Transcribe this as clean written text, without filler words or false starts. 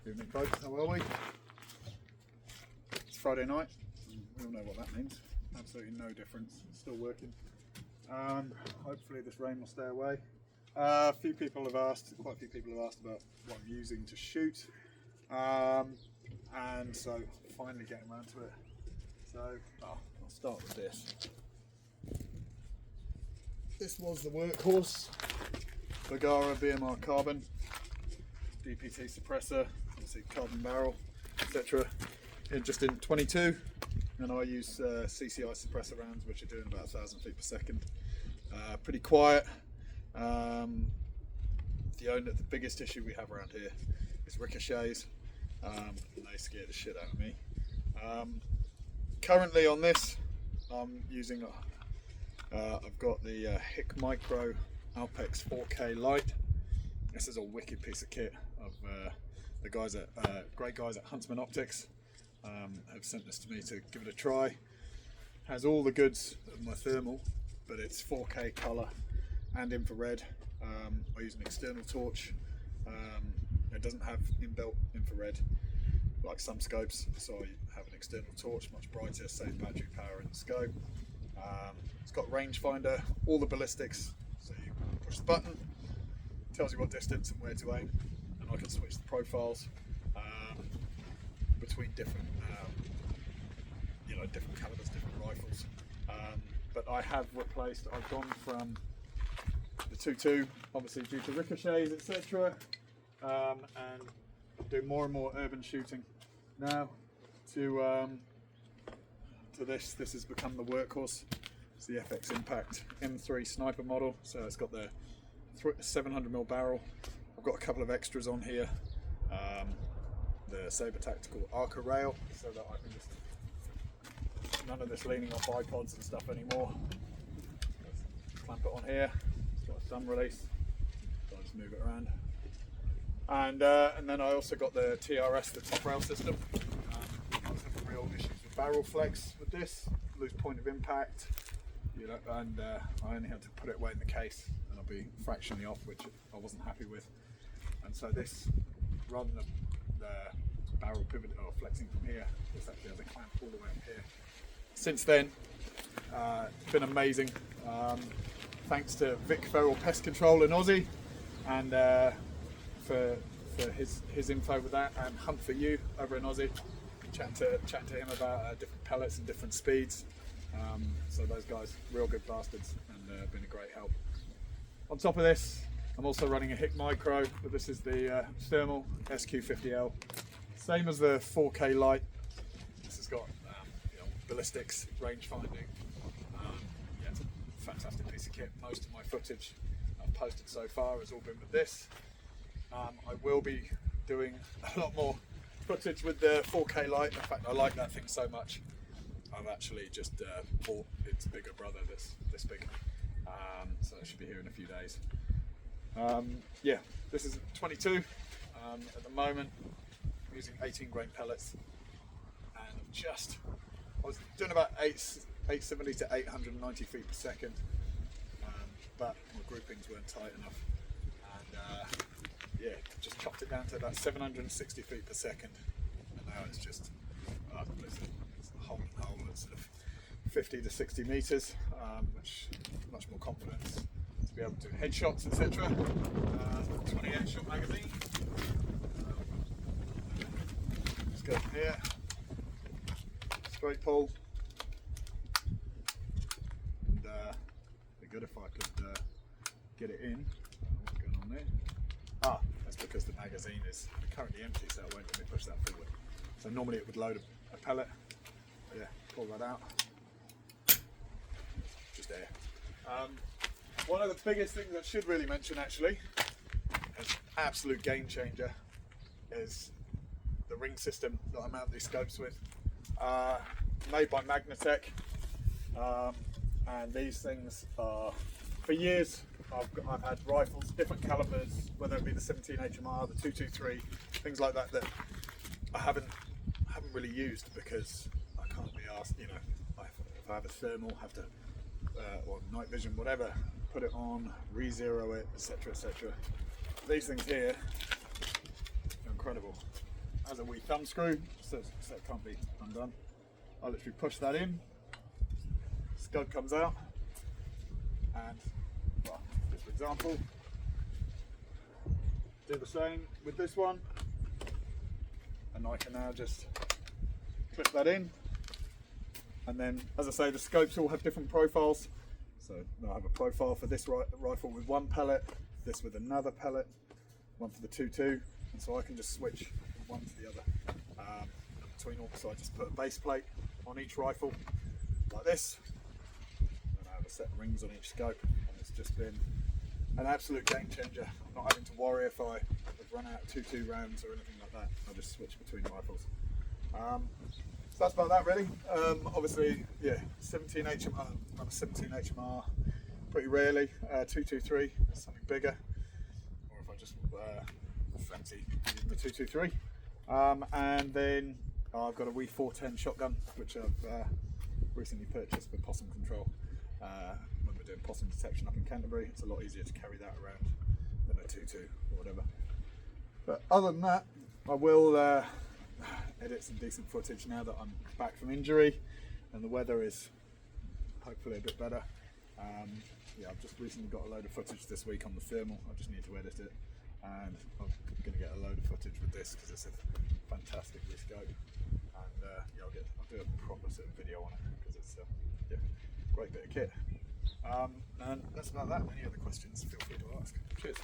Evening folks, how are we? It's Friday night, we all know what that means. Absolutely no difference, it's still working. Hopefully this rain will stay away. Quite a few people have asked about what I'm using to shoot. And so finally getting around to it. So I'll start with this. This was the workhorse, Bergara BMR Carbon, DPT suppressor, obviously carbon barrel, etc. Just in 22, and I use CCI suppressor rounds, which are doing about 1,000 feet per second. Pretty quiet. The biggest issue we have around here is ricochets, and they scare the shit out of me. Currently on this, I'm using I've got the HIC Micro Alpex 4K Lite. This is a wicked piece of kit. The guys at great guys at Huntsman Optics have sent this to me to give it a try. Has all the goods of my thermal, but it's 4K color and infrared. I use an external torch. It doesn't have inbuilt infrared like some scopes, so I have an external torch, much brighter, saves battery power in the scope. It's got rangefinder, all the ballistics, so you push the button, tells you what distance and where to aim, and I can switch the profiles between different different calibers, different rifles. But I have replaced, I've gone from the 2.2, obviously due to ricochets, etc. And do more and more urban shooting now to this. This has become the workhorse. It's the FX Impact M3 sniper model, so it's got the 700mm barrel. I've got a couple of extras on here, the Sabre Tactical Arca rail, so that I can just, none of this leaning off iPods and stuff anymore. Just clamp it on here. It's got a thumb release, so I'll just move it around. And then I also got the TRS, the top rail system. I was having real issues with barrel flex with this, lose point of impact, and I only had to put it away in the case, and I'll be fractionally off, which I wasn't happy with. And so this, rather than the barrel pivot or flexing from here, this actually has a clamp all the way up here. Since then, it's been amazing. Thanks to Vic Ferrell Pest Control in Aussie, and for his info with that, and Hunt for You over in Aussie. Chat to him about different pellets and different speeds. So those guys, real good bastards, and been a great help. On top of this, I'm also running a HIC Micro, but this is the thermal SQ50L. Same as the 4K Lite. This has got ballistics, range finding. Yeah, it's a fantastic piece of kit. Most of my footage I've posted so far has all been with this. I will be doing a lot more footage with the 4K Lite. In fact, I like that thing so much, I've actually just bought its bigger brother, this big. So it should be here in a few days. Yeah, this is 22 at the moment. I'm using 18 grain pellets, and I was doing about 870 to 890 feet per second, but my groupings weren't tight enough, and yeah, just chopped it down to about 760 feet per second, and now it's just it's hole and hole at sort of 50 to 60 meters, which much more confidence to be able to do headshots, etc. 28 shot magazine. Just go from here, straight pull, and it'd be good if I could get it in. What's going on there? That's because the magazine is currently empty, so it won't let me push that forward. So normally it would load a pellet. But yeah, pull that out. Just air. One of the biggest things I should really mention, actually, as absolute game changer, is the ring system that I mount these scopes with. Made by Magnatech, and these things are, for years, I've had rifles, different calibers, whether it be the 17 HMR, the 223, things like that I haven't really used because I can't be asked. If I have a thermal, have to or night vision, whatever, put it on, re-zero it, etc., etc. These things here are incredible. has a wee thumb screw, so it can't be undone. I literally push that in, scud comes out, and well, just for example, do the same with this one, and I can now just clip that in. And then, as I say, the scopes all have different profiles. So I have a profile for this rifle with one pellet, this with another pellet, one for the 2.2, and so I can just switch from one to the other between all. So I just put a base plate on each rifle like this, and I have a set of rings on each scope, and it's just been an absolute game changer. I'm not having to worry if I run out of 2.2 rounds or anything like that. I just switch between rifles. So that's about that really. Obviously, yeah, 17 HMR, run a 17 HMR pretty rarely. 223, something bigger, or if I just fancy using the 223. And then I've got a wee 410 shotgun, which I've recently purchased for possum control. When we're doing possum detection up in Canterbury, it's a lot easier to carry that around than a 2.2 or whatever. But other than that, I will edit some decent footage now that I'm back from injury and the weather is hopefully a bit better. Yeah, I've just recently got a load of footage this week on the thermal. I just need to edit it, and I'm going to get a load of footage with this because it's a fantastic scope, and yeah, I'll do a proper sort of video on it because it's yeah, great bit of kit. And that's about that. Any other questions, feel free to ask. Cheers.